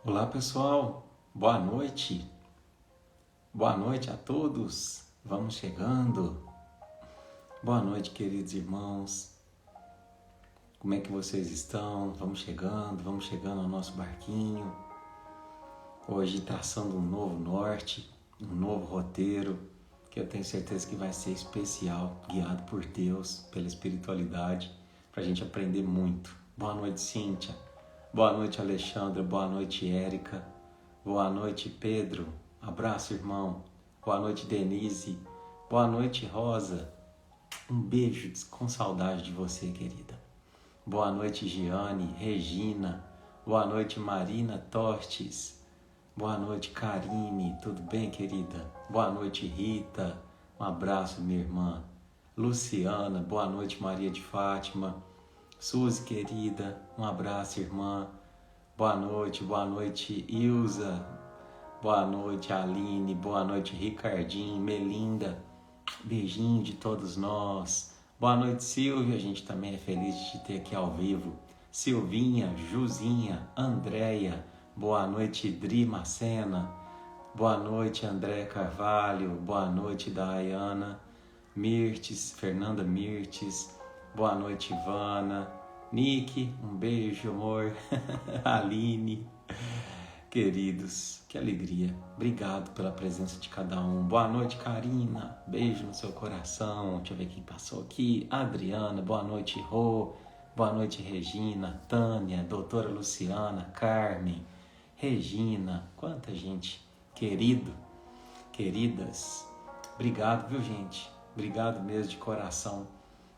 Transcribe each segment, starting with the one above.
Olá pessoal, boa noite. Boa noite a todos. Vamos chegando. Boa noite, queridos irmãos. Como é que vocês estão? Vamos chegando ao nosso barquinho. Hoje traçando um novo norte, um novo roteiro, que eu tenho certeza que vai ser especial, guiado por Deus, pela espiritualidade, para a gente aprender muito. Boa noite, Cíntia. Boa noite, Alexandra. Boa noite, Érica. Boa noite, Pedro. Abraço, irmão. Boa noite, Denise. Boa noite, Rosa. Um beijo com saudade de você, querida. Boa noite, Giane, Regina. Boa noite, Marina Tostes. Boa noite, Karine. Tudo bem, querida? Boa noite, Rita. Um abraço, minha irmã. Luciana. Boa noite, Maria de Fátima. Suzy, querida. Um abraço, irmã. Boa noite, Ilza. Boa noite, Aline. Boa noite, Ricardinho, Melinda. Beijinho de todos nós. Boa noite, Silvia. A gente também é feliz de te ter aqui ao vivo. Silvinha, Juzinha, Andréia. Boa noite, Dri Macena. Boa noite, André Carvalho. Boa noite, Dayana Mirtes, Fernanda Mirtes. Boa noite, Ivana. Nick, um beijo, amor. Aline. Queridos, que alegria. Obrigado pela presença de cada um. Boa noite, Karina. Beijo no seu coração. Deixa eu ver quem passou aqui. Adriana, boa noite, Rô. Boa noite, Regina, Tânia, doutora Luciana, Carmen, Regina. Quanta gente. Querido, queridas. Obrigado, viu, gente? Obrigado mesmo de coração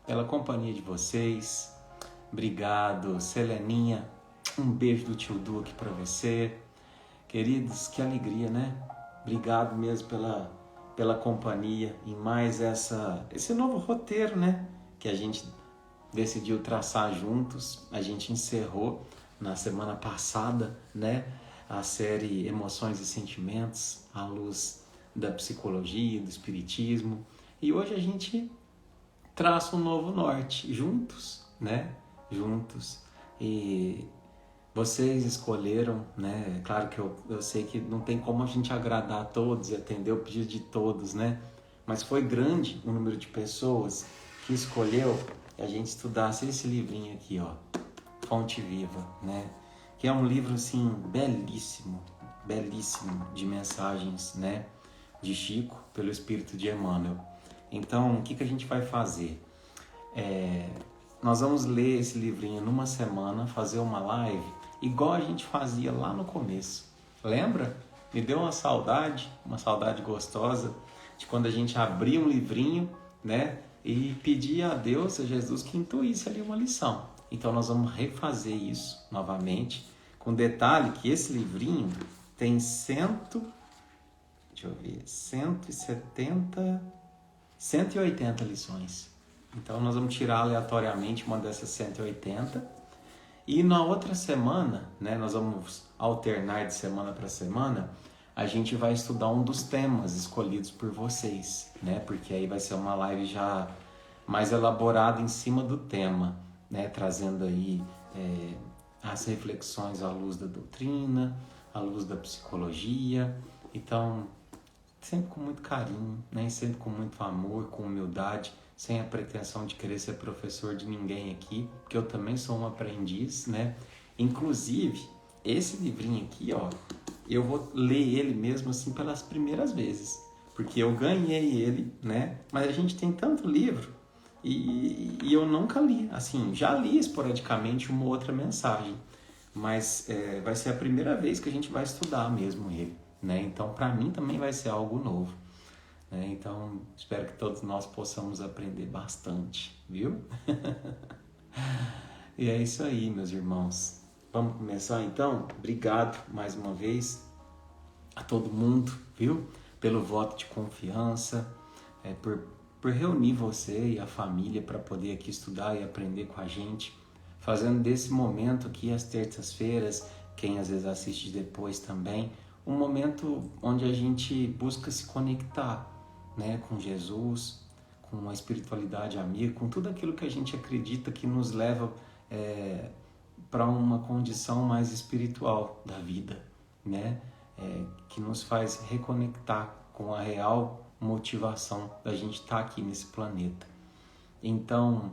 pela companhia de vocês. Obrigado, Seleninha. Um beijo do tio Du aqui para você. Queridos, que alegria, né? Obrigado mesmo pela companhia em mais esse novo roteiro, né? Que a gente decidiu traçar juntos. A gente encerrou na semana passada, né? A série Emoções e Sentimentos, à luz da psicologia, do espiritismo. E hoje a gente traça um novo norte, juntos, né? Juntos. E vocês escolheram, né? Claro que eu sei que não tem como a gente agradar a todos e atender o pedido de todos, né? Mas foi grande o número de pessoas que escolheu que a gente estudasse esse livrinho aqui, ó, Fonte Viva, né? Que é um livro, assim, belíssimo, belíssimo de mensagens, né? De Chico, pelo Espírito de Emmanuel. Então, o que a gente vai fazer? Nós vamos ler esse livrinho numa semana, fazer uma live, igual a gente fazia lá no começo. Lembra? Me deu uma saudade gostosa, de quando a gente abria um livrinho, né? E pedia a Deus, a Jesus, que intuísse ali uma lição. Então nós vamos refazer isso novamente, com detalhe que esse livrinho tem 180 lições. Então nós vamos tirar aleatoriamente uma dessas 180 e na outra semana, né, nós vamos alternar de semana para semana, a gente vai estudar um dos temas escolhidos por vocês, né, porque aí vai ser uma live já mais elaborada em cima do tema, né, trazendo aí as reflexões à luz da doutrina, à luz da psicologia. Então, sempre com muito carinho, né, sempre com muito amor, com humildade, sem a pretensão de querer ser professor de ninguém aqui, porque eu também sou um aprendiz, né? Inclusive, esse livrinho aqui, ó, eu vou ler ele mesmo assim pelas primeiras vezes, porque eu ganhei ele, né? Mas a gente tem tanto livro e eu nunca li, assim, já li esporadicamente uma outra mensagem, mas vai ser a primeira vez que a gente vai estudar mesmo ele, né? Então, para mim também vai ser algo novo. Então, espero que todos nós possamos aprender bastante, viu? E é isso aí, meus irmãos. Vamos começar então? Obrigado mais uma vez a todo mundo, viu? Pelo voto de confiança, por reunir você e a família para poder aqui estudar e aprender com a gente, fazendo desse momento aqui às terças-feiras, quem às vezes assiste depois também, um momento onde a gente busca se conectar, né, com Jesus, com a espiritualidade amiga, com tudo aquilo que a gente acredita que nos leva para uma condição mais espiritual da vida, né? Que nos faz reconectar com a real motivação da gente estar aqui nesse planeta. Então,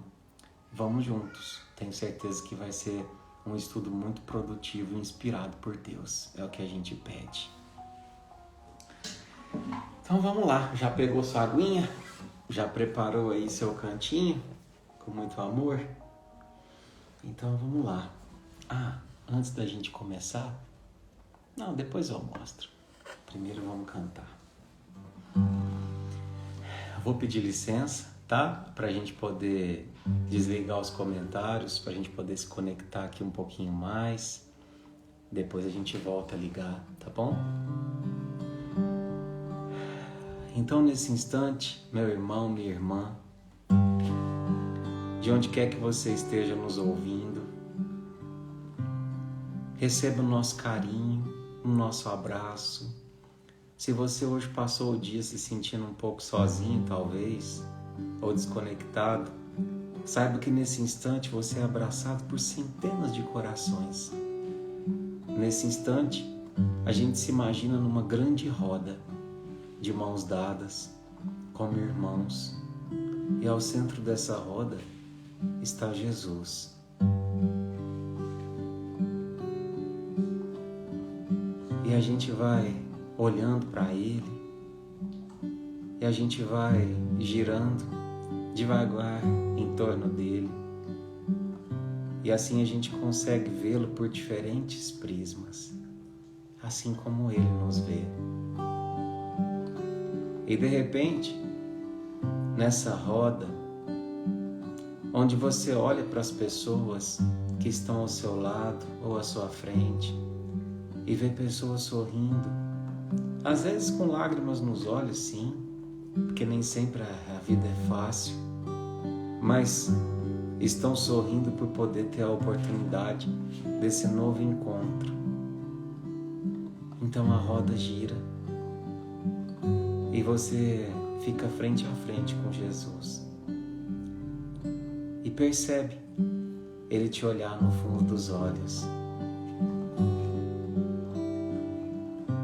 vamos juntos. Tenho certeza que vai ser um estudo muito produtivo e inspirado por Deus. É o que a gente pede. Então vamos lá. Já pegou sua aguinha? Já preparou aí seu cantinho? Com muito amor? Então vamos lá. Antes da gente começar... Não, depois eu mostro. Primeiro vamos cantar. Vou pedir licença, tá? Pra gente poder desligar os comentários, pra gente poder se conectar aqui um pouquinho mais. Depois a gente volta a ligar, tá bom? Então, nesse instante, meu irmão, minha irmã, de onde quer que você esteja nos ouvindo, receba o nosso carinho, o nosso abraço. Se você hoje passou o dia se sentindo um pouco sozinho, talvez, ou desconectado, saiba que nesse instante você é abraçado por centenas de corações. Nesse instante, a gente se imagina numa grande roda, de mãos dadas, como irmãos, e ao centro dessa roda está Jesus. E a gente vai olhando para Ele, e a gente vai girando devagar em torno dele, e assim a gente consegue vê-lo por diferentes prismas, assim como Ele nos vê. E de repente, nessa roda, onde você olha para as pessoas que estão ao seu lado ou à sua frente e vê pessoas sorrindo, às vezes com lágrimas nos olhos, sim, porque nem sempre a vida é fácil, mas estão sorrindo por poder ter a oportunidade desse novo encontro. Então a roda gira e você fica frente a frente com Jesus e percebe Ele te olhar no fundo dos olhos.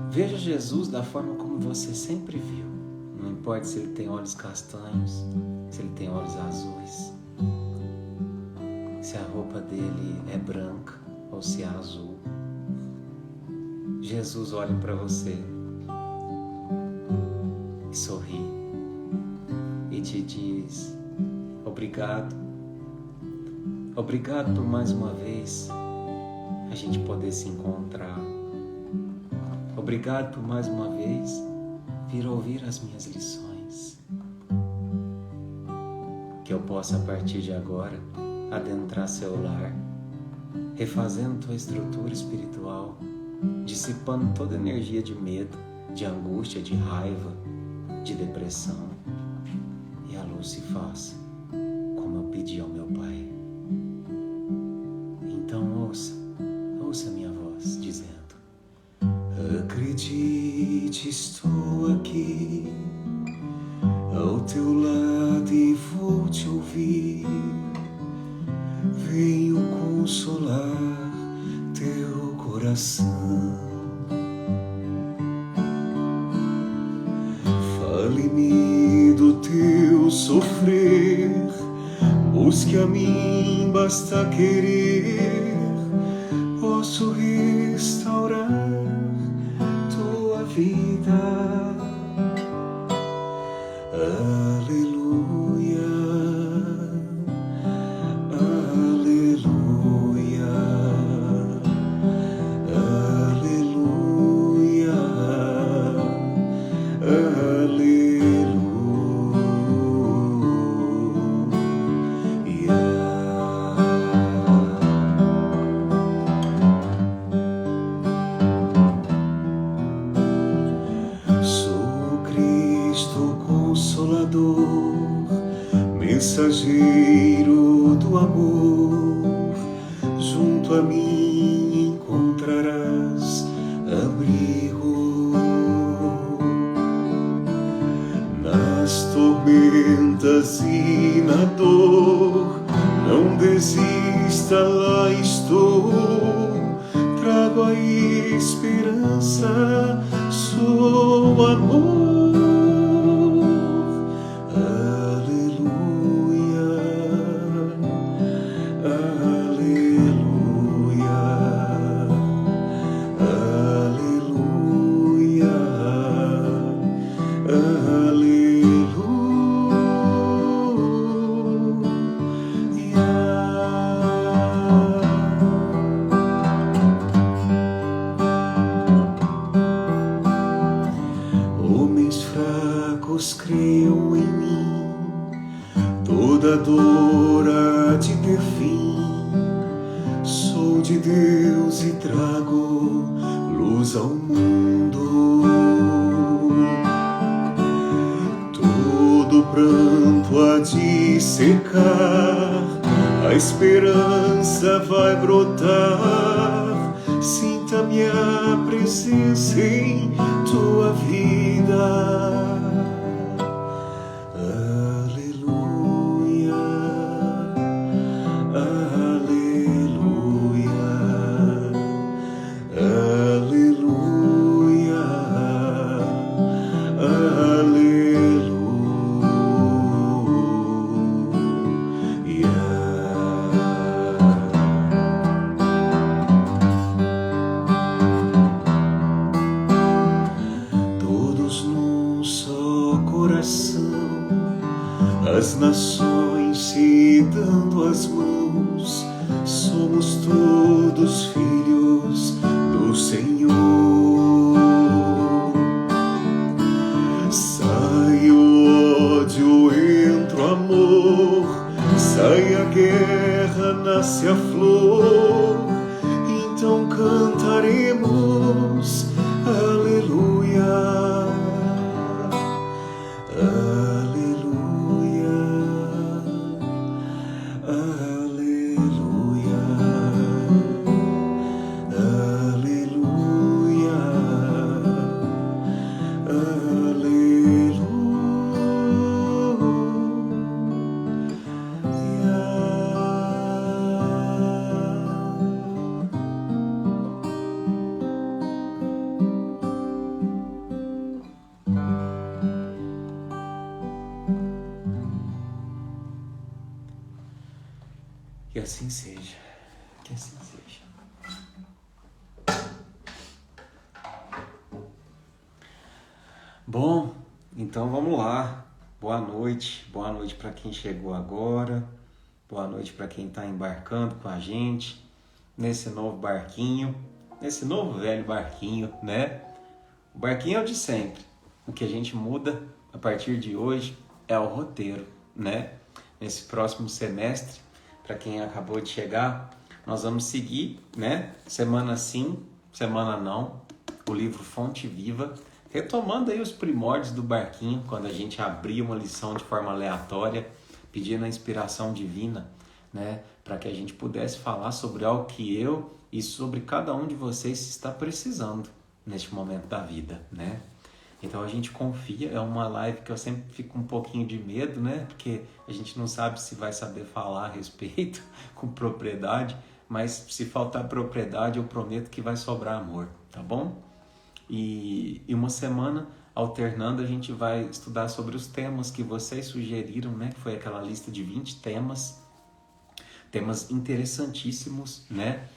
Veja Jesus da forma como você sempre viu. Não importa se Ele tem olhos castanhos, se Ele tem olhos azuis, se a roupa dele é branca ou se é azul. Jesus olha para você e sorri e te diz: obrigado. Obrigado por mais uma vez a gente poder se encontrar. Obrigado por mais uma vez vir ouvir as minhas lições. Que eu possa a partir de agora adentrar seu lar, refazendo tua estrutura espiritual, dissipando toda energia de medo, de angústia, de raiva, de depressão, e a luz se faça como eu pedi ao meu Pai. Então ouça minha voz dizendo: acredite, estou aqui ao teu lado e vou te ouvir. Venho consolar teu coração. Fale-me do teu sofrer, busque a mim, basta querer. Posso restaurar tua vida. Aleluia, aleluia, aleluia, mensageiro do amor, junto a mim encontrarás abrigo. Nas tormentas e na dor, não desista, lá estou, trago a esperança, sou amor. Aleluia, aleluia, aleluia, homens fracos creiam em mim, toda dor há de ter fim. Sou de Deus e trago luz ao mundo. Todo pranto há de secar, a esperança vai brotar. Sinta minha presença em tua vida. Aleluia, aleluia, aleluia, todos num só coração, as nações se dando as mãos, somos todos filhos do Senhor. Sai o ódio, entra o amor, sai a guerra, nasce a flor, então cantaremos aleluia. Aleluia, aleluia, aleluia, que assim seja, que assim seja. Bom, então vamos lá. Boa noite para quem chegou agora, boa noite para quem está embarcando com a gente nesse novo barquinho, nesse novo velho barquinho, né? O barquinho é o de sempre. O que a gente muda a partir de hoje é o roteiro, né? Nesse próximo semestre, para quem acabou de chegar, nós vamos seguir, né? Semana sim, semana não, o livro Fonte Viva, retomando aí os primórdios do barquinho, quando a gente abria uma lição de forma aleatória, pedindo a inspiração divina, né? Para que a gente pudesse falar sobre algo que eu e sobre cada um de vocês está precisando neste momento da vida, né? Então a gente confia, é uma live que eu sempre fico um pouquinho de medo, né? Porque a gente não sabe se vai saber falar a respeito com propriedade, mas se faltar propriedade eu prometo que vai sobrar amor, tá bom? E uma semana alternando a gente vai estudar sobre os temas que vocês sugeriram, né? Que foi aquela lista de 20 temas interessantíssimos, né?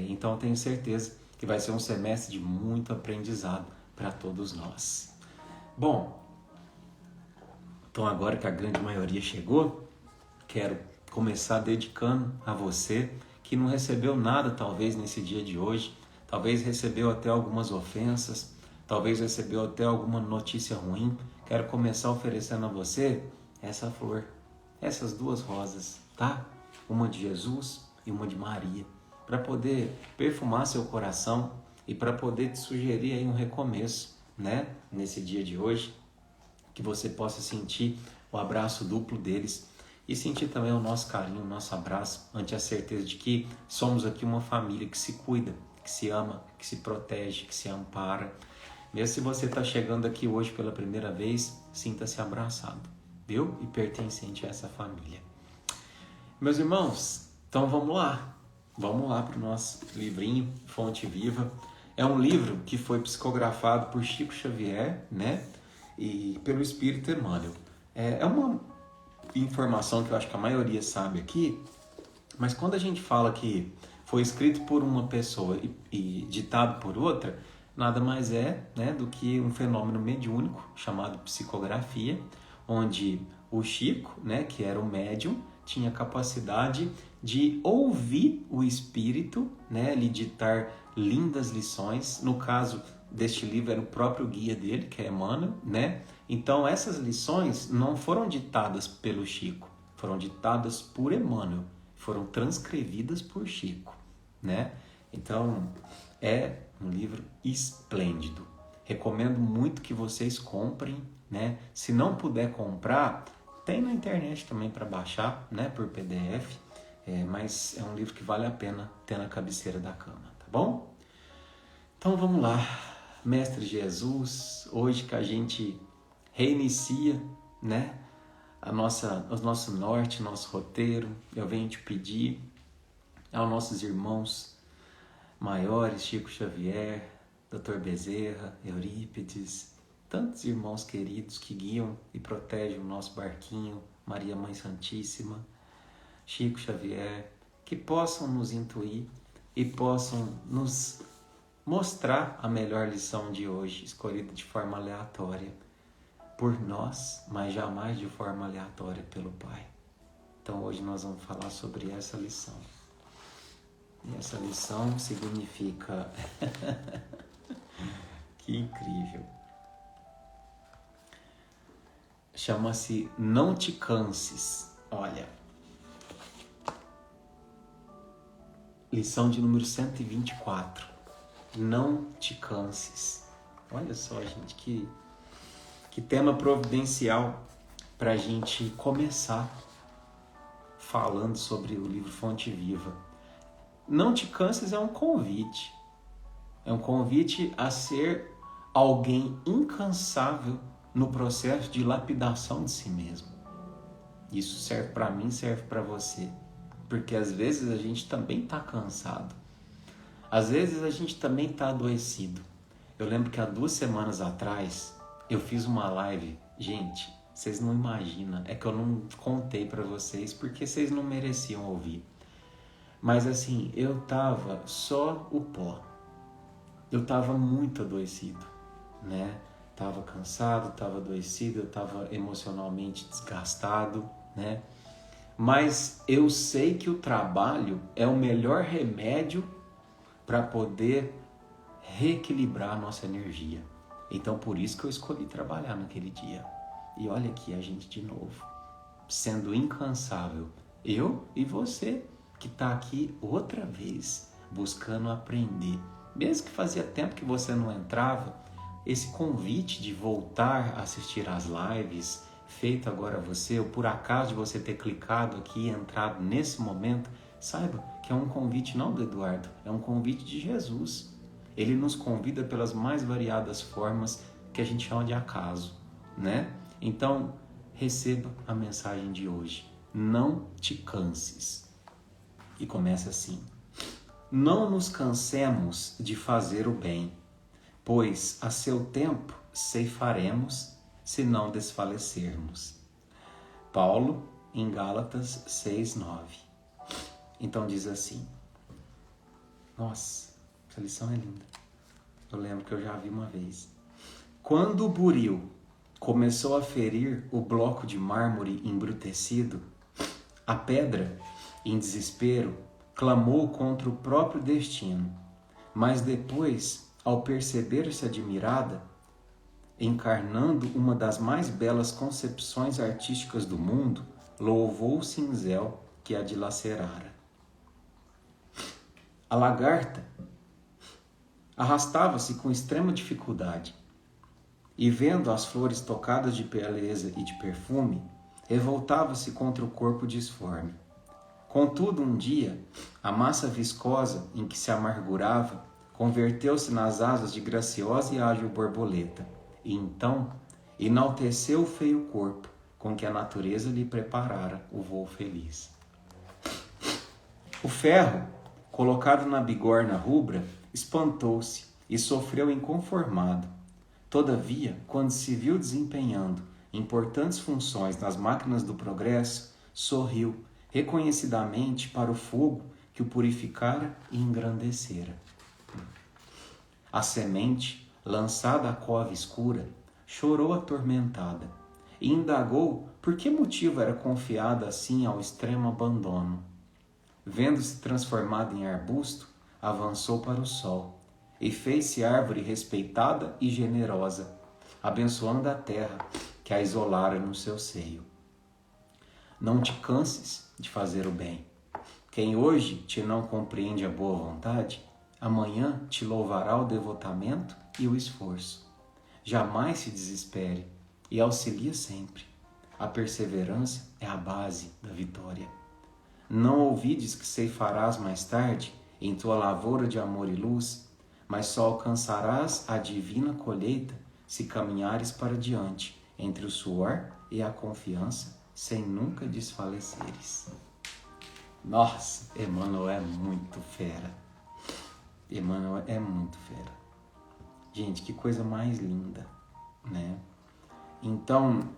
Então eu tenho certeza que vai ser um semestre de muito aprendizado para todos nós. Bom, então agora que a grande maioria chegou, quero começar dedicando a você que não recebeu nada talvez nesse dia de hoje, talvez recebeu até algumas ofensas, talvez recebeu até alguma notícia ruim. Quero começar oferecendo a você essa flor, essas duas rosas, tá? Uma de Jesus e uma de Maria, para poder perfumar seu coração e para poder te sugerir aí um recomeço, né? Nesse dia de hoje, que você possa sentir o abraço duplo deles e sentir também o nosso carinho, o nosso abraço, ante a certeza de que somos aqui uma família que se cuida, que se ama, que se protege, que se ampara. Mesmo se você está chegando aqui hoje pela primeira vez, sinta-se abraçado, viu? E pertencente a essa família. Meus irmãos, então vamos lá. vamos lá para o nosso livrinho, Fonte Viva. É um livro que foi psicografado por Chico Xavier, né? E pelo Espírito Emmanuel. É uma informação que eu acho que a maioria sabe aqui, mas quando a gente fala que foi escrito por uma pessoa e ditado por outra, nada mais é, né, do que um fenômeno mediúnico chamado psicografia, onde o Chico, né, que era o médium, tinha capacidade de ouvir o espírito, né, lhe ditar lindas lições. No caso deste livro era o próprio guia dele, que é Emmanuel, né? Então essas lições não foram ditadas pelo Chico, foram ditadas por Emmanuel, foram transcrevidas por Chico, né? Então é um livro esplêndido. Recomendo muito que vocês comprem, né? Se não puder comprar, tem na internet também para baixar, né? Por PDF. Mas é um livro que vale a pena ter na cabeceira da cama, tá bom? Então vamos lá, Mestre Jesus, hoje que a gente reinicia, né? O nosso norte, nosso roteiro, eu venho te pedir aos nossos irmãos maiores, Chico Xavier, Dr. Bezerra, Eurípides, tantos irmãos queridos que guiam e protegem o nosso barquinho, Maria Mãe Santíssima, Chico Xavier, que possam nos intuir e possam nos mostrar a melhor lição de hoje, escolhida de forma aleatória por nós, mas jamais de forma aleatória pelo Pai. Então hoje nós vamos falar sobre essa lição. E essa lição significa... que incrível! Chama-se Não Te Canses. Olha, lição de número 124. Não te canses. Olha só, gente, que tema providencial para a gente começar falando sobre o livro Fonte Viva. Não te canses é um convite. É um convite a ser alguém incansável no processo de lapidação de si mesmo. Isso serve para mim, serve para você. Porque às vezes a gente também está cansado. Às vezes a gente também está adoecido. Eu lembro que há 2 semanas atrás eu fiz uma live. Gente, vocês não imaginam. É que eu não contei para vocês porque vocês não mereciam ouvir. Mas assim, eu tava só o pó. Eu tava muito adoecido, né? Tava cansado, tava adoecido, eu tava emocionalmente desgastado, né? Mas eu sei que o trabalho é o melhor remédio para poder reequilibrar a nossa energia. Então por isso que eu escolhi trabalhar naquele dia. E olha aqui a gente de novo, sendo incansável. Eu e você que está aqui outra vez, buscando aprender. Mesmo que fazia tempo que você não entrava, esse convite de voltar a assistir às lives, feito agora a você, ou por acaso de você ter clicado aqui e entrado nesse momento, saiba que é um convite não do Eduardo, é um convite de Jesus. Ele nos convida pelas mais variadas formas que a gente chama de acaso, né? Então, receba a mensagem de hoje. Não te canses. E começa assim. Não nos cansemos de fazer o bem, pois a seu tempo ceifaremos se não desfalecermos. Paulo, em Gálatas 6:9. Então diz assim. Nossa, essa lição é linda. Eu lembro que eu já vi uma vez. Quando o buril começou a ferir o bloco de mármore embrutecido, a pedra, em desespero, clamou contra o próprio destino, mas depois, ao perceber-se admirada, encarnando uma das mais belas concepções artísticas do mundo, louvou o cinzel que a dilacerara. A lagarta arrastava-se com extrema dificuldade e, vendo as flores tocadas de beleza e de perfume, revoltava-se contra o corpo disforme. Contudo, um dia, a massa viscosa em que se amargurava converteu-se nas asas de graciosa e ágil borboleta, e então enalteceu o feio corpo com que a natureza lhe preparara o voo feliz. O ferro colocado na bigorna rubra, espantou-se e sofreu inconformado. Todavia, quando se viu desempenhando importantes funções nas máquinas do progresso, sorriu reconhecidamente para o fogo que o purificara e engrandecera. A semente, lançada à cova escura, chorou atormentada e indagou por que motivo era confiada assim ao extremo abandono. Vendo-se transformada em arbusto, avançou para o sol e fez-se árvore respeitada e generosa, abençoando a terra que a isolara no seu seio. Não te canses de fazer o bem. Quem hoje te não compreende a boa vontade, amanhã te louvará o devotamento e o esforço. Jamais se desespere e auxilia sempre. A perseverança é a base da vitória. Não ouvides que ceifarás mais tarde em tua lavoura de amor e luz, mas só alcançarás a divina colheita se caminhares para diante, entre o suor e a confiança, sem nunca desfaleceres. Nossa, Emmanuel é muito fera. Emmanuel é muito fera. Gente, que coisa mais linda, né? Então,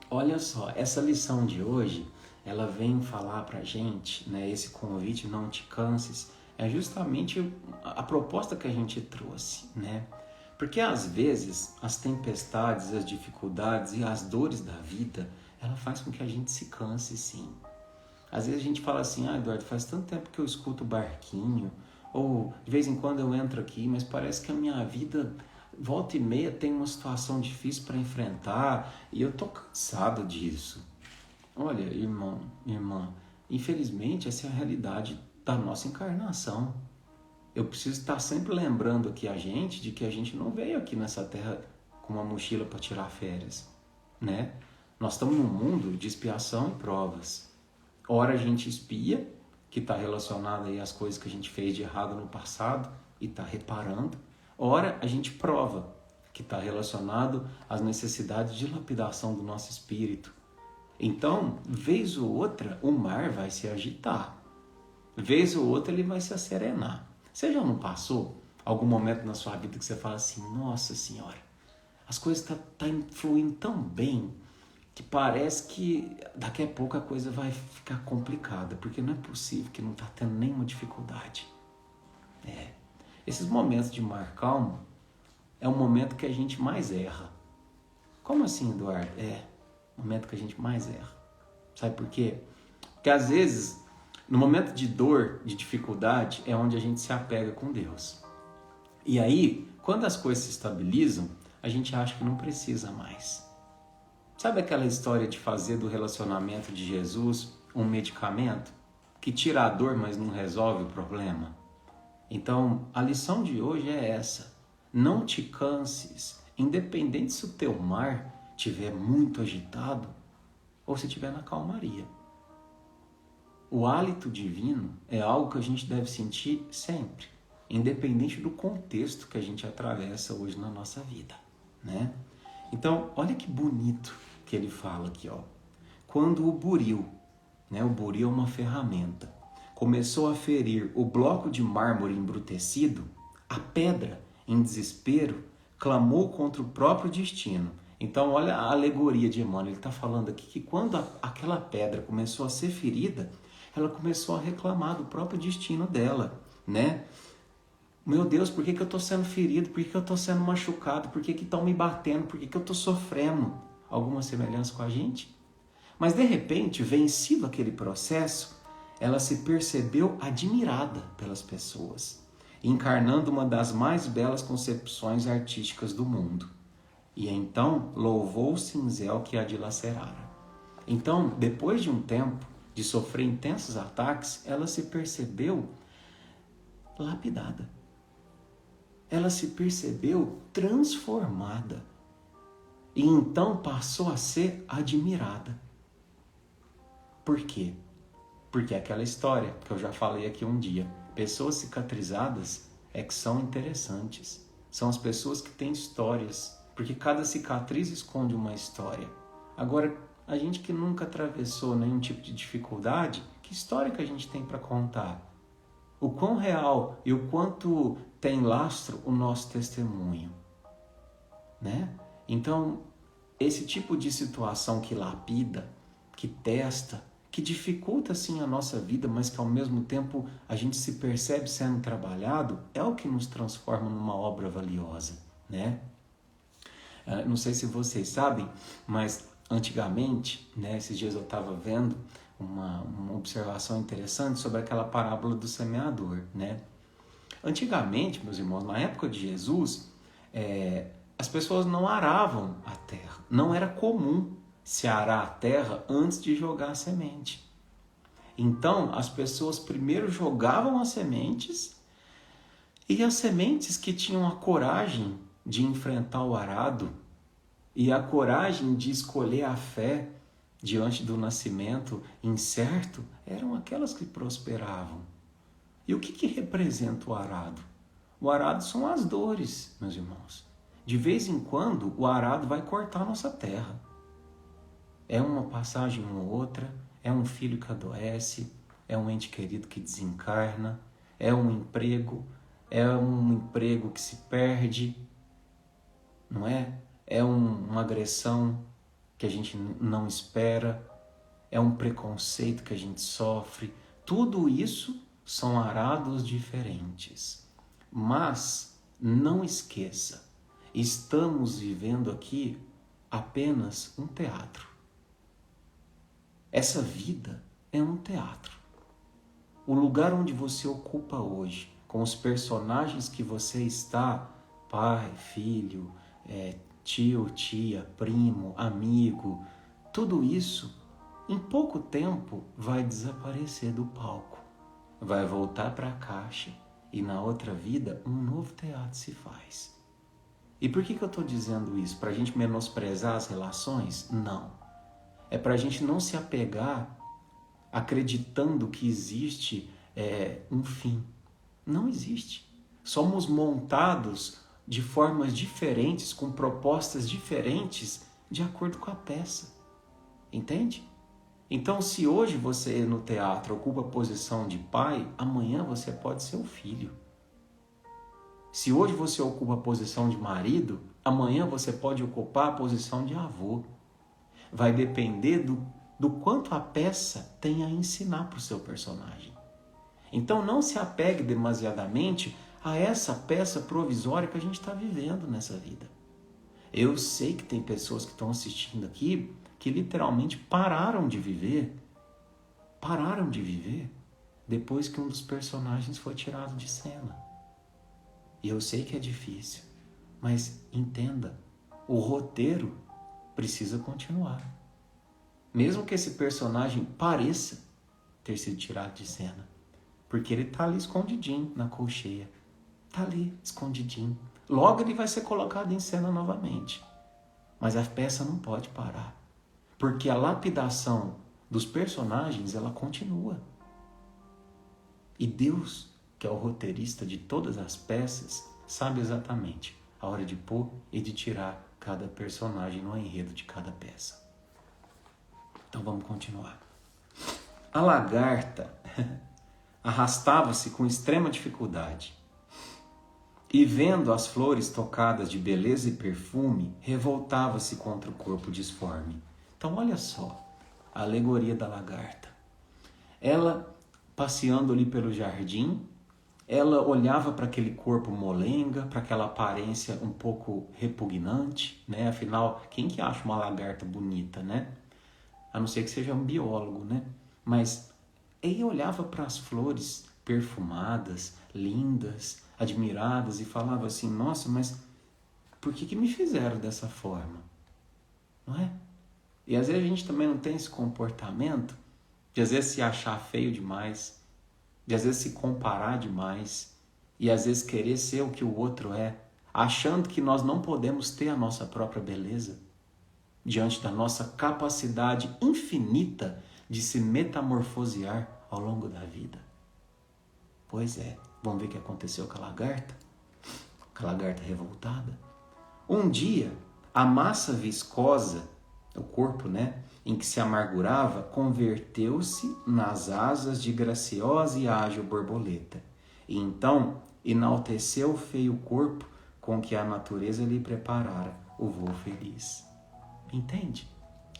olha só, essa lição de hoje, ela vem falar pra gente, né? Esse convite, não te canses, é justamente a proposta que a gente trouxe, né? Porque às vezes as tempestades, as dificuldades e as dores da vida, ela faz com que a gente se canse, sim. Às vezes a gente fala assim, Eduardo, faz tanto tempo que eu escuto Barquinho, ou de vez em quando eu entro aqui, mas parece que a minha vida, volta e meia, tem uma situação difícil para enfrentar e eu tô cansado disso. Olha, irmão, irmã, infelizmente essa é a realidade da nossa encarnação. Eu preciso estar sempre lembrando aqui a gente de que a gente não veio aqui nessa terra com uma mochila para tirar férias, né? Nós estamos num mundo de expiação e provas. Ora a gente espia, que está relacionado aí às coisas que a gente fez de errado no passado e está reparando. Ora a gente prova, que está relacionado às necessidades de lapidação do nosso espírito. Então, vez ou outra, o mar vai se agitar. Vez ou outra, ele vai se acerenar. Você já não passou algum momento na sua vida que você fala assim, nossa senhora, as coisas tá fluindo tão bem que parece que daqui a pouco a coisa vai ficar complicada, porque não é possível que não está tendo nenhuma dificuldade. Esses momentos de mar calmo é o momento que a gente mais erra. Como assim, Eduardo? O momento que a gente mais erra. Sabe por quê? Porque às vezes, no momento de dor, de dificuldade, é onde a gente se apega com Deus. E aí, quando as coisas se estabilizam, a gente acha que não precisa mais. Sabe aquela história de fazer do relacionamento de Jesus um medicamento que tira a dor, mas não resolve o problema? Então, a lição de hoje é essa. Não te canses, independente se o teu mar estiver muito agitado ou se estiver na calmaria. O hálito divino é algo que a gente deve sentir sempre, independente do contexto que a gente atravessa hoje na nossa vida, né? Então, olha que bonito que ele fala aqui, ó. Quando o buril, né? O buril é uma ferramenta, começou a ferir o bloco de mármore embrutecido, a pedra, em desespero, clamou contra o próprio destino. Então, olha a alegoria de Emmanuel. Ele está falando aqui que quando aquela pedra começou a ser ferida, ela começou a reclamar do próprio destino dela, né? Meu Deus, por que eu estou sendo ferido? Por que eu estou sendo machucado? Por que estão me batendo? Por que eu estou sofrendo? Alguma semelhança com a gente? Mas de repente, vencido aquele processo, ela se percebeu admirada pelas pessoas, encarnando uma das mais belas concepções artísticas do mundo. E então louvou o cinzel que a dilacerara. Então, depois de um tempo de sofrer intensos ataques, ela se percebeu lapidada. Ela se percebeu transformada. E então passou a ser admirada. Por quê? Porque é aquela história que eu já falei aqui um dia. Pessoas cicatrizadas é que são interessantes. São as pessoas que têm histórias. Porque cada cicatriz esconde uma história. Agora, a gente que nunca atravessou nenhum tipo de dificuldade, que história que a gente tem para contar? o quão real e o quanto tem lastro o nosso testemunho, né? Então, esse tipo de situação que lapida, que testa, que dificulta sim a nossa vida, mas que ao mesmo tempo a gente se percebe sendo trabalhado, é o que nos transforma numa obra valiosa, né? Não sei se vocês sabem, mas antigamente, né, esses dias eu estava vendo uma observação interessante sobre aquela parábola do semeador, né? Antigamente, meus irmãos, na época de Jesus, as pessoas não aravam a terra. Não era comum se arar a terra antes de jogar a semente. Então, as pessoas primeiro jogavam as sementes, e as sementes que tinham a coragem de enfrentar o arado e a coragem de escolher a fé diante do nascimento incerto eram aquelas que prosperavam. E o que representa o arado? O arado são as dores, meus irmãos. De vez em quando, o arado vai cortar a nossa terra. É uma passagem ou outra, é um filho que adoece, é um ente querido que desencarna, é um emprego que se perde, não é? É uma agressão que a gente não espera, é um preconceito que a gente sofre. Tudo isso são arados diferentes. Mas não esqueça, estamos vivendo aqui apenas um teatro. Essa vida é um teatro. O lugar onde você ocupa hoje, com os personagens que você está, pai, filho, tio, tia, primo, amigo, tudo isso, em pouco tempo, vai desaparecer do palco. Vai voltar para a caixa e na outra vida um novo teatro se faz. E por que eu estou dizendo isso? Para a gente menosprezar as relações? Não. É para a gente não se apegar acreditando que existe um fim. Não existe. Somos montados de formas diferentes, com propostas diferentes, de acordo com a peça. Entende? Então, se hoje você no teatro ocupa a posição de pai, amanhã você pode ser o filho. Se hoje você ocupa a posição de marido, amanhã você pode ocupar a posição de avô. Vai depender do quanto a peça tem a ensinar para o seu personagem. Então não se apegue demasiadamente a essa peça provisória que a gente está vivendo nessa vida. Eu sei que tem pessoas que estão assistindo aqui que literalmente pararam de viver depois que um dos personagens foi tirado de cena. E eu sei que é difícil, mas entenda, o roteiro precisa continuar. Mesmo que esse personagem pareça ter sido tirado de cena, porque ele está ali escondidinho na colcheia. Está ali escondidinho. Logo ele vai ser colocado em cena novamente. Mas a peça não pode parar, porque a lapidação dos personagens, ela continua. E Deus, que é o roteirista de todas as peças, sabe exatamente a hora de pôr e de tirar cada personagem no enredo de cada peça. Então vamos continuar. A lagarta arrastava-se com extrema dificuldade e, vendo as flores tocadas de beleza e perfume, revoltava-se contra o corpo disforme. Então olha só a alegoria da lagarta. Ela, passeando ali pelo jardim, ela olhava para aquele corpo molenga, para aquela aparência um pouco repugnante, né? Afinal, quem que acha uma lagarta bonita, né? A não ser que seja um biólogo, né? Mas ele olhava para as flores perfumadas, lindas, admiradas e falava assim, nossa, mas por que me fizeram dessa forma? Não é? E às vezes a gente também não tem esse comportamento de às vezes se achar feio demais, de às vezes se comparar demais e às vezes querer ser o que o outro é, achando que nós não podemos ter a nossa própria beleza diante da nossa capacidade infinita de se metamorfosear ao longo da vida. Pois é, vamos ver o que aconteceu com a lagarta? Com a lagarta revoltada. Um dia, a massa viscosa o corpo, né, em que se amargurava, converteu-se nas asas de graciosa e ágil borboleta. E então enalteceu o feio corpo com que a natureza lhe preparara o voo feliz. Entende?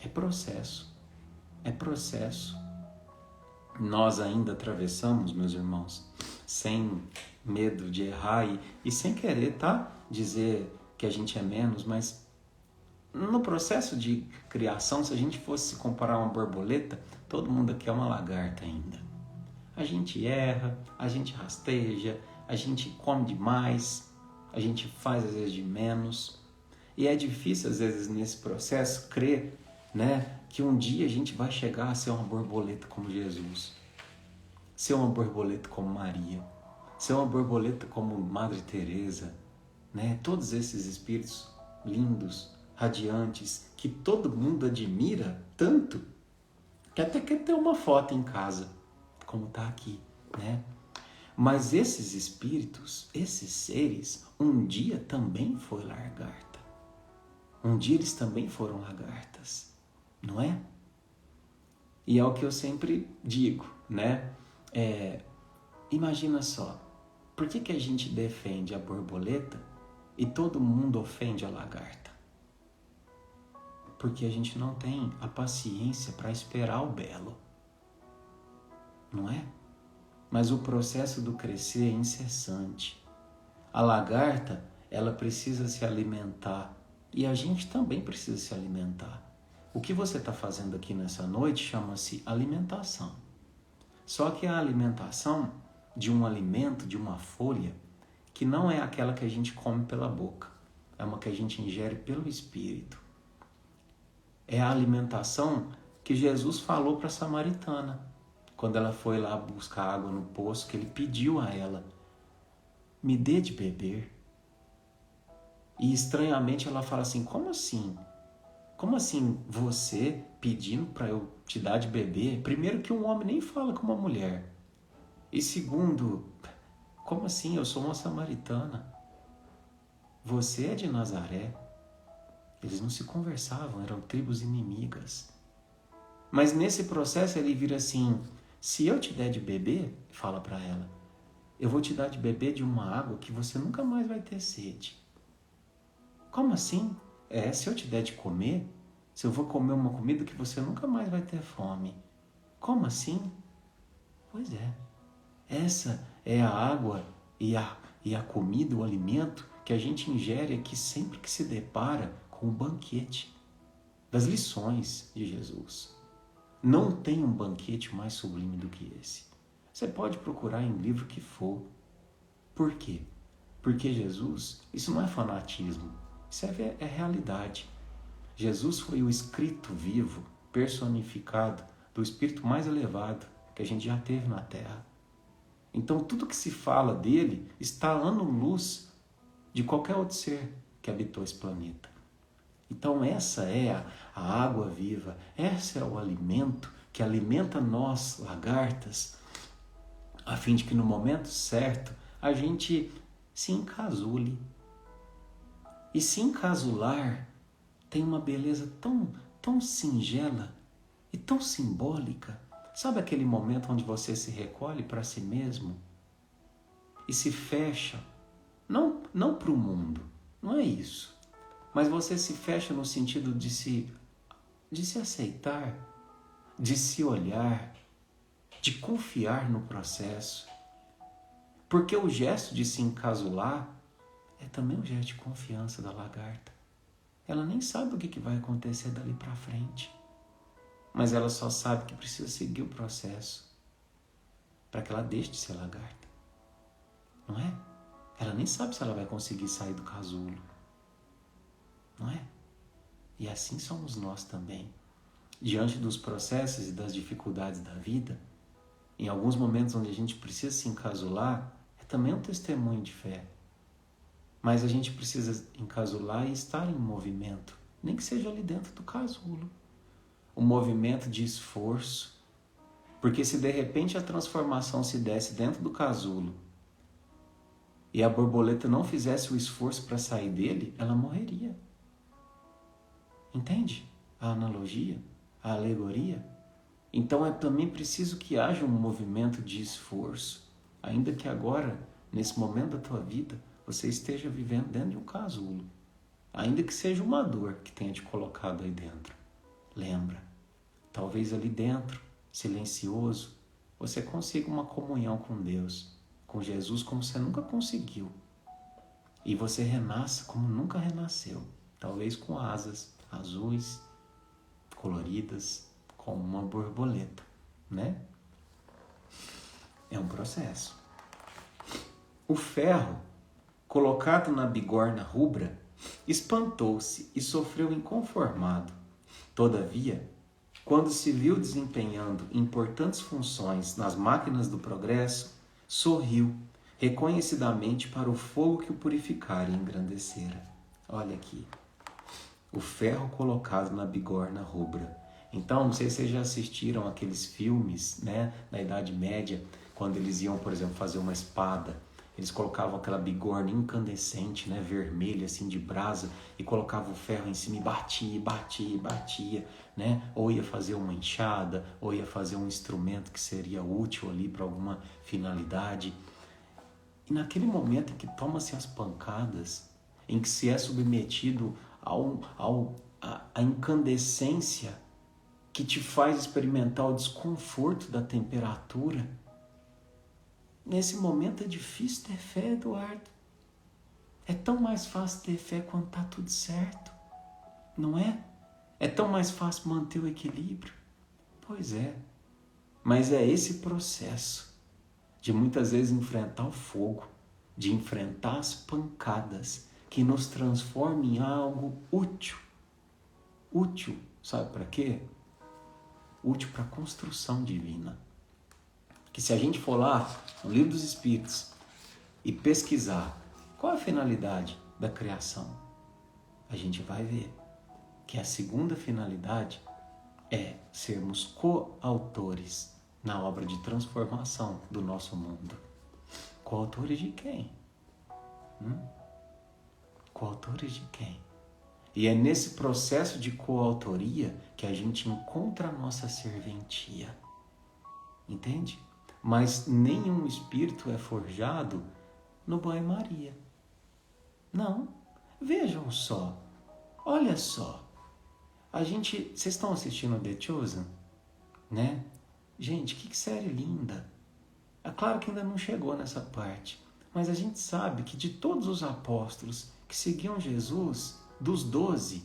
É processo. É processo. Nós ainda atravessamos, meus irmãos, sem medo de errar e sem querer, dizer que a gente é menos, mas no processo de criação, se a gente fosse se comparar a uma borboleta, todo mundo aqui é uma lagarta ainda. A gente erra, a gente rasteja, a gente come demais, a gente faz às vezes de menos. E é difícil às vezes nesse processo crer, né, que um dia a gente vai chegar a ser uma borboleta como Jesus, ser uma borboleta como Maria, ser uma borboleta como Madre Teresa, né? Todos esses espíritos lindos, radiantes, que todo mundo admira tanto, que até quer ter uma foto em casa, como está aqui, né? Mas esses espíritos, esses seres, um dia também foi lagarta. Um dia eles também foram lagartas, não é? E é o que eu sempre digo, né? Imagina só, por que a gente defende a borboleta e todo mundo ofende a lagarta? Porque a gente não tem a paciência para esperar o belo, não é? Mas o processo do crescer é incessante. A lagarta, ela precisa se alimentar e a gente também precisa se alimentar. O que você está fazendo aqui nessa noite chama-se alimentação. Só que a alimentação de um alimento, de uma folha, que não é aquela que a gente come pela boca, é uma que a gente ingere pelo espírito. É a alimentação que Jesus falou para a samaritana, quando ela foi lá buscar água no poço, que ele pediu a ela, me dê de beber. E estranhamente ela fala assim, como assim? Como assim você pedindo para eu te dar de beber? Primeiro que um homem nem fala com uma mulher. E segundo, como assim? Eu sou uma samaritana. Você é de Nazaré. Eles não se conversavam, eram tribos inimigas. Mas nesse processo ele vira assim, se eu te der de beber, fala para ela, eu vou te dar de beber de uma água que você nunca mais vai ter sede. Como assim? Se eu te der de comer, se eu vou comer uma comida que você nunca mais vai ter fome. Como assim? Pois é. Essa é a água e a comida, o alimento que a gente ingere aqui sempre que se depara com o banquete das lições de Jesus. Não tem um banquete mais sublime do que esse. Você pode procurar em livro que for. Por quê? Porque Jesus, isso não é fanatismo, isso é realidade. Jesus foi o escrito vivo, personificado do espírito mais elevado que a gente já teve na Terra. Então tudo que se fala dele está ano-luz de qualquer outro ser que habitou esse planeta. Então essa é a água viva, esse é o alimento que alimenta nós, lagartas, a fim de que no momento certo a gente se encasule. E se encasular tem uma beleza tão singela e tão simbólica. Sabe aquele momento onde você se recolhe para si mesmo e se fecha? Não para o mundo, não é isso. Mas você se fecha no sentido de se aceitar, de se olhar, de confiar no processo. Porque o gesto de se encasular é também um gesto de confiança da lagarta. Ela nem sabe o que vai acontecer dali para frente. Mas ela só sabe que precisa seguir o processo para que ela deixe de ser lagarta. Não é? Ela nem sabe se ela vai conseguir sair do casulo. Não é? E assim somos nós também. Diante dos processos e das dificuldades da vida, em alguns momentos onde a gente precisa se encasular, é também um testemunho de fé. Mas a gente precisa encasular e estar em movimento, nem que seja ali dentro do casulo. Um movimento de esforço. Porque se de repente a transformação se desse dentro do casulo e a borboleta não fizesse o esforço para sair dele, ela morreria. Entende? a analogia, a alegoria? Então é também preciso que haja um movimento de esforço, ainda que agora, nesse momento da tua vida, você esteja vivendo dentro de um casulo, ainda que seja uma dor que tenha te colocado aí dentro. Lembra, talvez ali dentro, silencioso, você consiga uma comunhão com Deus, com Jesus, como você nunca conseguiu. E você renasça como nunca renasceu, talvez com asas azuis, coloridas, como uma borboleta, né? É um processo. O ferro, colocado na bigorna rubra, espantou-se e sofreu inconformado. Todavia, quando se viu desempenhando importantes funções nas máquinas do progresso, sorriu reconhecidamente para o fogo que o purificara e engrandecera. Olha aqui, o ferro colocado na bigorna rubra. Então, não sei se vocês já assistiram aqueles filmes, né, na Idade Média, quando eles iam, por exemplo, fazer uma espada. Eles colocavam aquela bigorna incandescente, né, vermelha, assim, de brasa, e colocavam o ferro em cima e batia, batia, batia, né? Ou ia fazer uma enxada, ou ia fazer um instrumento que seria útil ali para alguma finalidade. E naquele momento em que toma-se as pancadas, em que se é submetido à incandescência que te faz experimentar o desconforto da temperatura, nesse momento é difícil ter fé, Eduardo. É tão mais fácil ter fé quando está tudo certo, não é? É tão mais fácil manter o equilíbrio. Pois é, mas é esse processo de muitas vezes enfrentar o fogo, de enfrentar as pancadas, que nos transforma em algo útil. Útil, sabe para quê? Útil para a construção divina. Que se a gente for lá no Livro dos Espíritos e pesquisar qual é a finalidade da criação, a gente vai ver que a segunda finalidade é sermos coautores na obra de transformação do nosso mundo. Coautores de quem? Coautores de quem? E é nesse processo de coautoria que a gente encontra a nossa serventia. Entende? Mas nenhum espírito é forjado no banho-maria. Não. Vejam só. Olha só. Vocês estão assistindo The Chosen? Né? Gente, que série linda. É claro que ainda não chegou nessa parte, mas a gente sabe que de todos os apóstolos que seguiam Jesus, dos 12,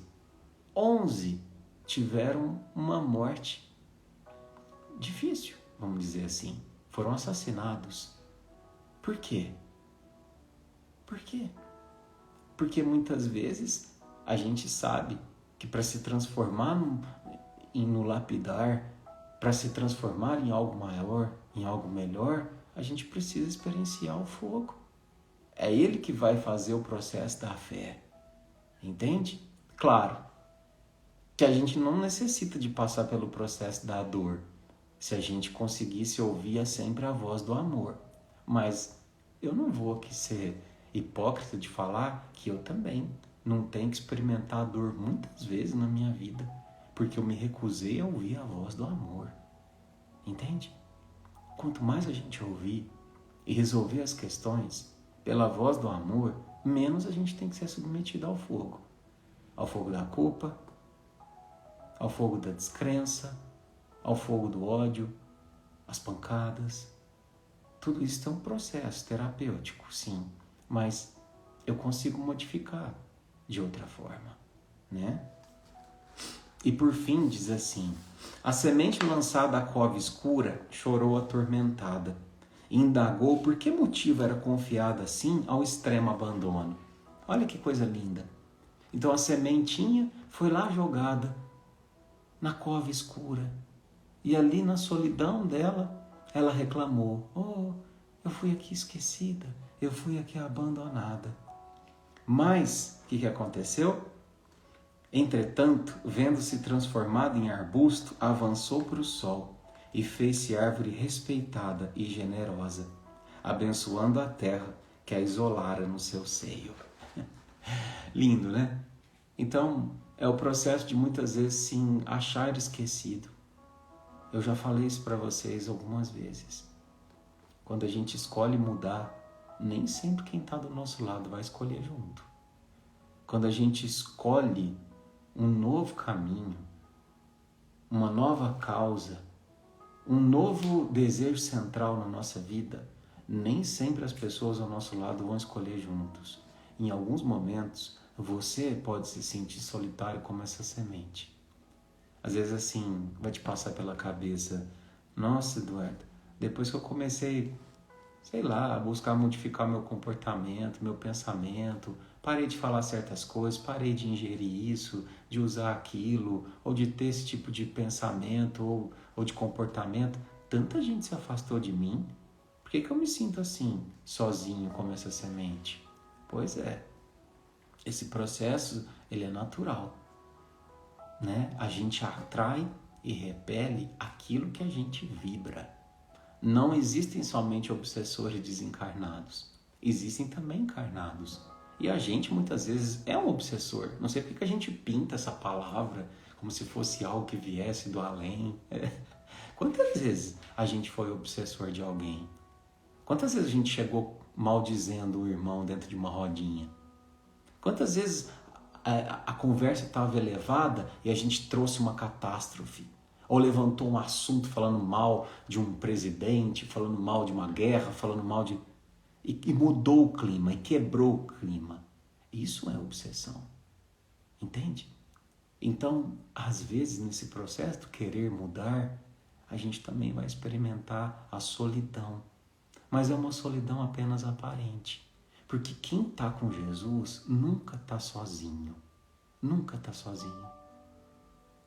11 tiveram uma morte difícil, vamos dizer assim. Foram assassinados. Por quê? Por quê? Porque muitas vezes a gente sabe que para se transformar no lapidar, para se transformar em algo maior, em algo melhor, a gente precisa experienciar o fogo. É ele que vai fazer o processo da fé. Entende? Claro que a gente não necessita de passar pelo processo da dor, se a gente conseguisse ouvir sempre a voz do amor. Mas eu não vou aqui ser hipócrita de falar que eu também não tenho que experimentar a dor muitas vezes na minha vida, porque eu me recusei a ouvir a voz do amor. Entende? Quanto mais a gente ouvir e resolver as questões pela voz do amor, menos a gente tem que ser submetido ao fogo. Ao fogo da culpa, ao fogo da descrença, ao fogo do ódio, às pancadas. Tudo isso é um processo terapêutico, sim, mas eu consigo modificar de outra forma, né? E por fim diz assim: a semente lançada à cova escura chorou atormentada e indagou por que motivo era confiada assim ao extremo abandono. Olha que coisa linda. Então a sementinha foi lá jogada na cova escura e ali na solidão dela, ela reclamou: oh, eu fui aqui esquecida, eu fui aqui abandonada. Mas o que aconteceu? Entretanto, vendo-se transformada em arbusto, avançou para o sol e fez-se árvore respeitada e generosa, abençoando a terra que a isolara no seu seio. Lindo, né? Então, É o processo de muitas vezes sim achar esquecido. Eu já falei isso para vocês algumas vezes. Quando a gente escolhe mudar, nem sempre quem está do nosso lado vai escolher junto. Quando a gente escolhe um novo caminho, uma nova causa, um novo desejo central na nossa vida, nem sempre as pessoas ao nosso lado vão escolher juntos. Em alguns momentos, você pode se sentir solitário como essa semente. Às vezes assim, vai te passar pela cabeça, nossa, Eduardo, depois que eu comecei, sei lá, a buscar modificar meu comportamento, meu pensamento, parei de falar certas coisas, parei de ingerir isso, de usar aquilo, ou de ter esse tipo de pensamento ou de comportamento, tanta gente se afastou de mim, por que eu me sinto assim, sozinho como essa semente? Pois é, esse processo, ele é natural, né? A gente atrai e repele aquilo que a gente vibra. Não existem somente obsessores desencarnados, existem também encarnados. E a gente muitas vezes é um obsessor. Não sei porque a gente pinta essa palavra como se fosse algo que viesse do além. Quantas vezes a gente foi obsessor de alguém? Quantas vezes a gente chegou maldizendo o irmão dentro de uma rodinha? Quantas vezes a conversa estava elevada e a gente trouxe uma catástrofe? Ou levantou um assunto falando mal de um presidente, falando mal de uma guerra, falando mal de... E mudou o clima, e quebrou o clima. Isso é obsessão. Entende? Então, às vezes, nesse processo de querer mudar, a gente também vai experimentar a solidão. Mas é uma solidão apenas aparente. Porque quem está com Jesus nunca está sozinho. Nunca está sozinho.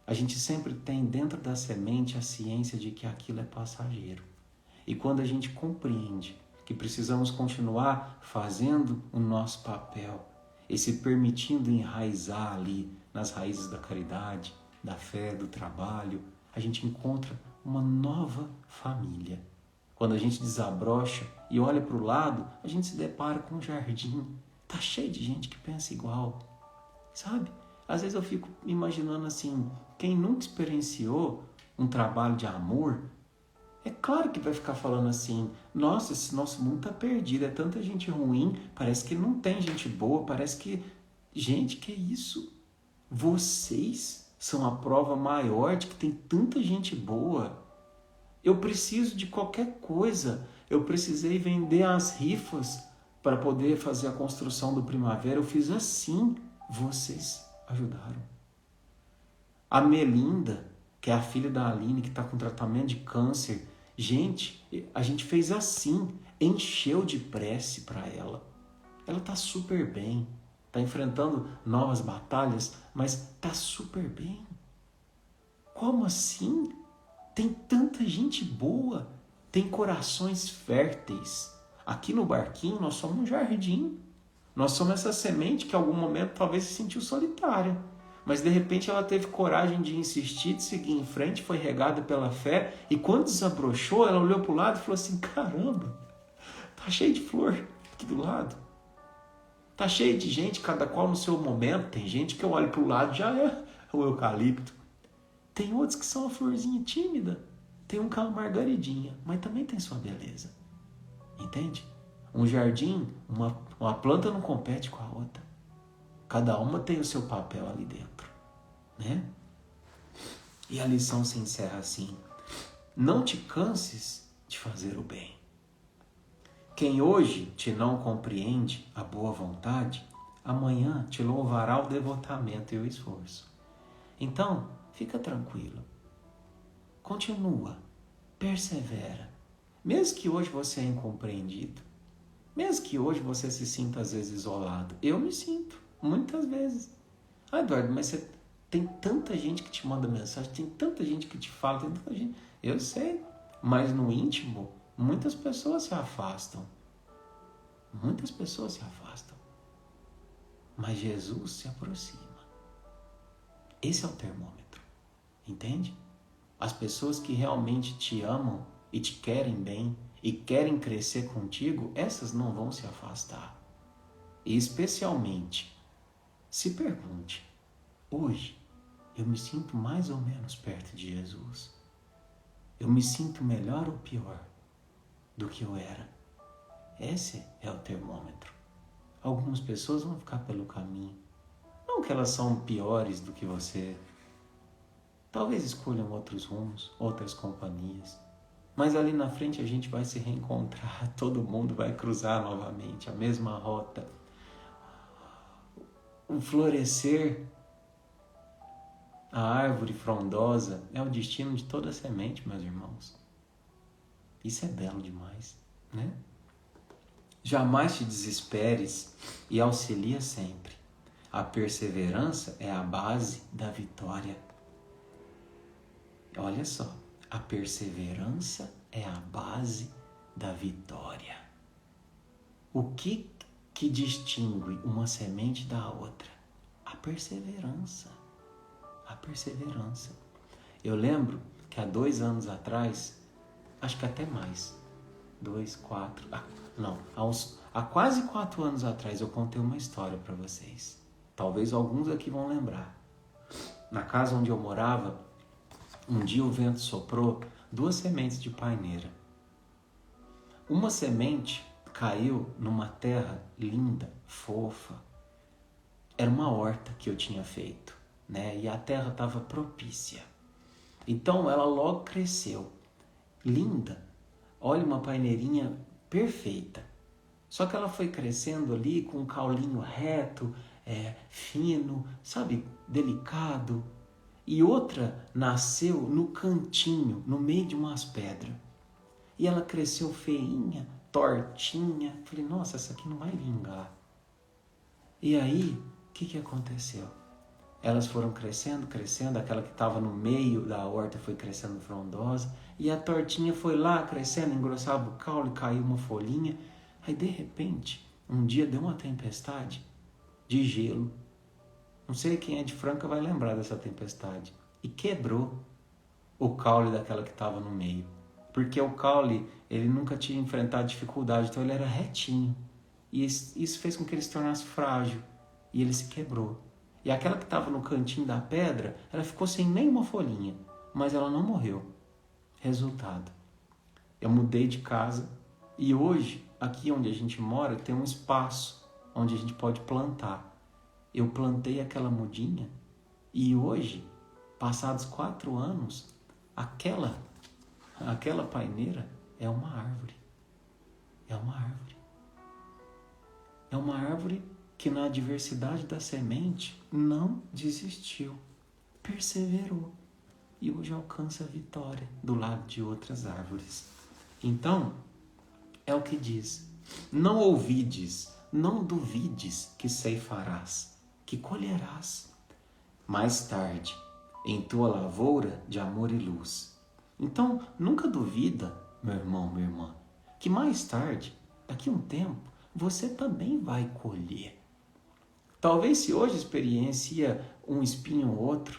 A gente sempre tem dentro da semente a ciência de que aquilo é passageiro. E quando a gente compreende que precisamos continuar fazendo o nosso papel e se permitindo enraizar ali nas raízes da caridade, da fé, do trabalho, a gente encontra uma nova família. Quando a gente desabrocha e olha para o lado, a gente se depara com um jardim. Tá cheio de gente que pensa igual, sabe? Às vezes eu fico imaginando assim, quem nunca experienciou um trabalho de amor, é claro que vai ficar falando assim, nossa, esse nosso mundo tá perdido, é tanta gente ruim, parece que não tem gente boa, parece que... Gente, que é isso? Vocês são a prova maior de que tem tanta gente boa. Eu preciso de qualquer coisa. Eu precisei vender as rifas para poder fazer a construção do Primavera. Eu fiz assim. Vocês ajudaram. A Melinda, que é a filha da Aline, que está com tratamento de câncer. Gente, a gente fez assim. Encheu de prece para ela. Ela está super bem. Está enfrentando novas batalhas, mas está super bem. Como assim? Tem tanta gente boa, tem corações férteis. Aqui no barquinho nós somos um jardim. Nós somos essa semente que em algum momento talvez se sentiu solitária. Mas de repente ela teve coragem de insistir, de seguir em frente, foi regada pela fé. E quando desabrochou, ela olhou para o lado e falou assim, caramba, tá cheio de flor aqui do lado. Tá cheio de gente, cada qual no seu momento. Tem gente que eu olho para o lado já é o eucalipto. Tem outros que são uma florzinha tímida. Tem um que é uma margaridinha, mas também tem sua beleza. Entende? Um jardim, uma planta não compete com a outra. Cada uma tem o seu papel ali dentro. Né? E a lição se encerra assim. Não te canses de fazer o bem. Quem hoje te não compreende a boa vontade, amanhã te louvará o devotamento e o esforço. Então, fica tranquilo. Continua. Persevera. Mesmo que hoje você é incompreendido. Mesmo que hoje você se sinta às vezes isolado. Eu me sinto, muitas vezes. Ah, Eduardo, mas você tem tanta gente que te manda mensagem, tem tanta gente que te fala, tem tanta gente... Eu sei, mas no íntimo, muitas pessoas se afastam. Muitas pessoas se afastam. Mas Jesus se aproxima. Esse é o termômetro. Entende? As pessoas que realmente te amam e te querem bem e querem crescer contigo, essas não vão se afastar. E especialmente, se pergunte, hoje eu me sinto mais ou menos perto de Jesus. Eu me sinto melhor ou pior do que eu era. Esse é o termômetro. Algumas pessoas vão ficar pelo caminho. Não que elas são piores do que você. Talvez escolham outros rumos, outras companhias. Mas ali na frente a gente vai se reencontrar. Todo mundo vai cruzar novamente a mesma rota. O florescer, a árvore frondosa, é o destino de toda semente, meus irmãos. Isso é belo demais, né? Jamais te desesperes e auxilia sempre. A perseverança é a base da vitória. Olha só, a perseverança é a base da vitória. O que distingue uma semente da outra? A perseverança. A perseverança. Eu lembro que há 2 anos atrás, acho que até mais, 2, 4, há quase 4 anos atrás eu contei uma história para vocês. Talvez alguns aqui vão lembrar. Na casa onde eu morava, um dia o vento soprou 2 sementes de paineira. Uma semente caiu numa terra linda, fofa. Era uma horta que eu tinha feito, né? E a terra estava propícia. Então ela logo cresceu, linda. Olha, uma paineirinha perfeita. Só que ela foi crescendo ali com um caulinho reto, fino, sabe, delicado. E outra nasceu no cantinho, no meio de umas pedras. E ela cresceu feinha, tortinha. Falei, nossa, essa aqui não vai vingar. E aí, o que aconteceu? Elas foram crescendo, aquela que estava no meio da horta foi crescendo frondosa, e a tortinha foi lá crescendo, engrossava o caule, caiu uma folhinha. Aí, de repente, um dia deu uma tempestade de gelo. Não sei quem é de Franca vai lembrar dessa tempestade. E quebrou o caule daquela que estava no meio. Porque o caule, ele nunca tinha enfrentado dificuldade, então ele era retinho. E isso fez com que ele se tornasse frágil. E ele se quebrou. E aquela que estava no cantinho da pedra, ela ficou sem nenhuma folhinha. Mas ela não morreu. Resultado. Eu mudei de casa. E hoje, aqui onde a gente mora, tem um espaço onde a gente pode plantar. Eu plantei aquela mudinha. E hoje, passados 4 anos, aquela paineira é uma árvore. É uma árvore. É uma árvore que na adversidade da semente não desistiu, perseverou e hoje alcança a vitória do lado de outras árvores. Então, é o que diz: não ouvides, não duvides que ceifarás, que colherás mais tarde em tua lavoura de amor e luz. Então, nunca duvida, meu irmão, minha irmã, que mais tarde, daqui a um tempo, você também vai colher. Talvez se hoje experiencia um espinho ou outro,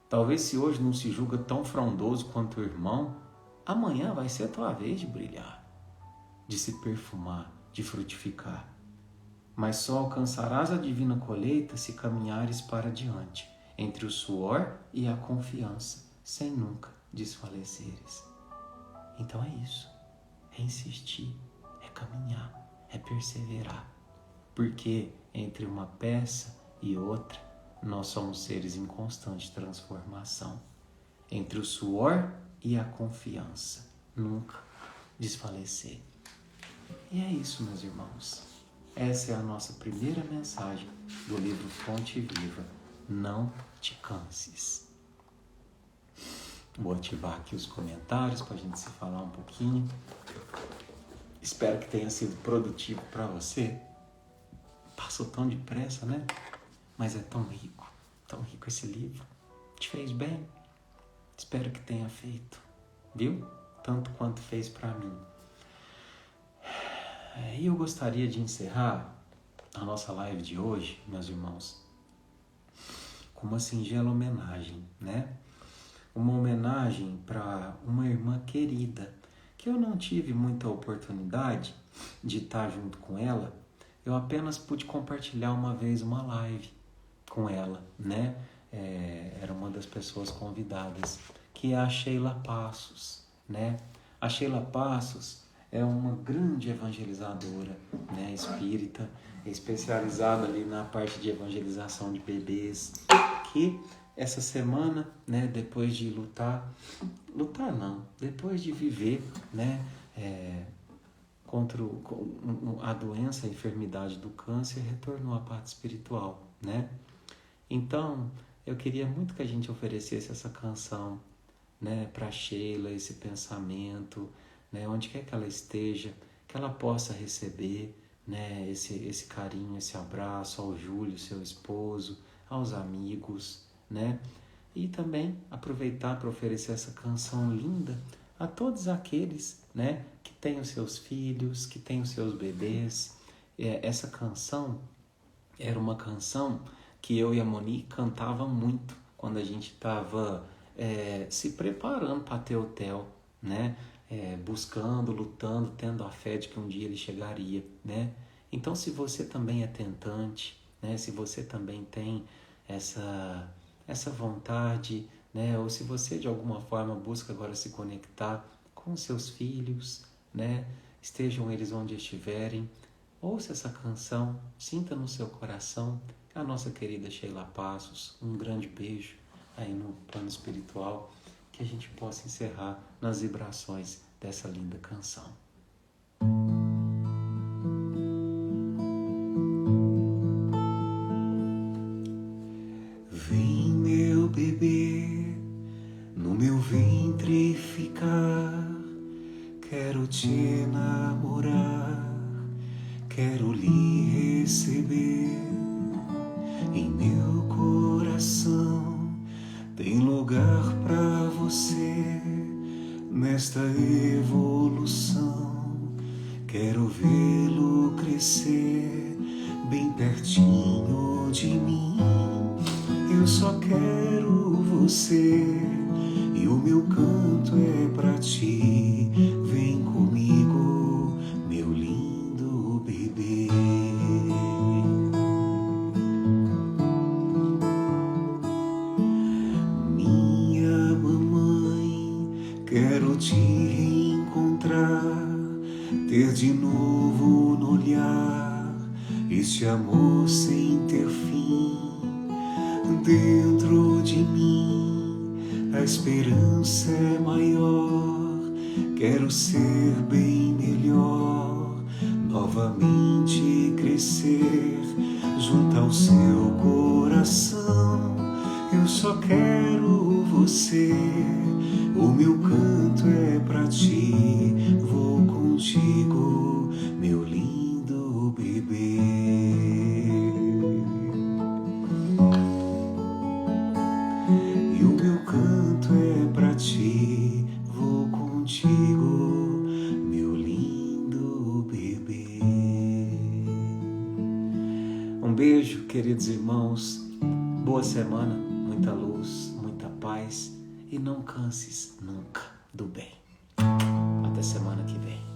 talvez se hoje não se julga tão frondoso quanto o irmão, amanhã vai ser a tua vez de brilhar, de se perfumar, de frutificar. Mas só alcançarás a divina colheita se caminhares para diante, entre o suor e a confiança, sem nunca desfaleceres. Então é isso, é insistir, é caminhar, é perseverar. Porque entre uma peça e outra, nós somos seres em constante transformação. Entre o suor e a confiança, nunca desfalecer. E é isso, meus irmãos. Essa é a nossa primeira mensagem do livro Fonte Viva. Não te canses. Vou ativar aqui os comentários para a gente se falar um pouquinho. Espero que tenha sido produtivo para você. Passou tão depressa, né? Mas é tão rico esse livro. Te fez bem? Espero que tenha feito, viu? Tanto quanto fez para mim. E eu gostaria de encerrar a nossa live de hoje, meus irmãos, com uma singela homenagem, né? Uma homenagem para uma irmã querida, que eu não tive muita oportunidade de estar junto com ela. Eu apenas pude compartilhar uma vez uma live com ela, né? era uma das pessoas convidadas, que é a Sheila Passos, né? A Sheila Passos é uma grande evangelizadora, né, espírita, especializada ali na parte de evangelização de bebês, que essa semana, né, depois de depois de viver, né, contra a doença, a enfermidade do câncer, retornou à parte espiritual, né? Então, eu queria muito que a gente oferecesse essa canção, né, para Sheila, esse pensamento, né, onde quer que ela esteja, que ela possa receber, né, esse carinho, esse abraço ao Júlio, seu esposo, aos amigos, né? E também aproveitar para oferecer essa canção linda a todos aqueles, né, que têm os seus filhos, que têm os seus bebês. Essa canção era uma canção que eu e a Monique cantava muito quando a gente estava se preparando para ter o Theo, né? Buscando, lutando, tendo a fé de que um dia ele chegaria, né? Então, se você também é tentante, né? Se você também tem essa vontade, né? Ou se você de alguma forma busca agora se conectar com seus filhos, né? Estejam eles onde estiverem, ouça essa canção, sinta no seu coração a nossa querida Sheila Passos. Um grande beijo aí no plano espiritual, que a gente possa encerrar nas vibrações dessa linda canção. Vem, meu bebê, no meu ventre ficar, quero te namorar, quero lhe receber em meu coração. Tem lugar pra você nesta evolução. Quero vê-lo crescer bem pertinho de mim. Eu só quero você e o meu canto é pra ti. Vem comigo, meu lindo bebê. Minha mamãe, quero te reencontrar, ter de novo no olhar este amor sem ter fim. Dentro de mim a esperança é maior. Quero ser bem melhor, novamente crescer junto ao seu coração. Eu só quero você, o meu canto é pra ti. Vou contigo, meu lindo bebê. Vou contigo, meu lindo bebê. Um beijo, queridos irmãos. Boa semana, muita luz, muita paz e não canses nunca do bem. Até semana que vem.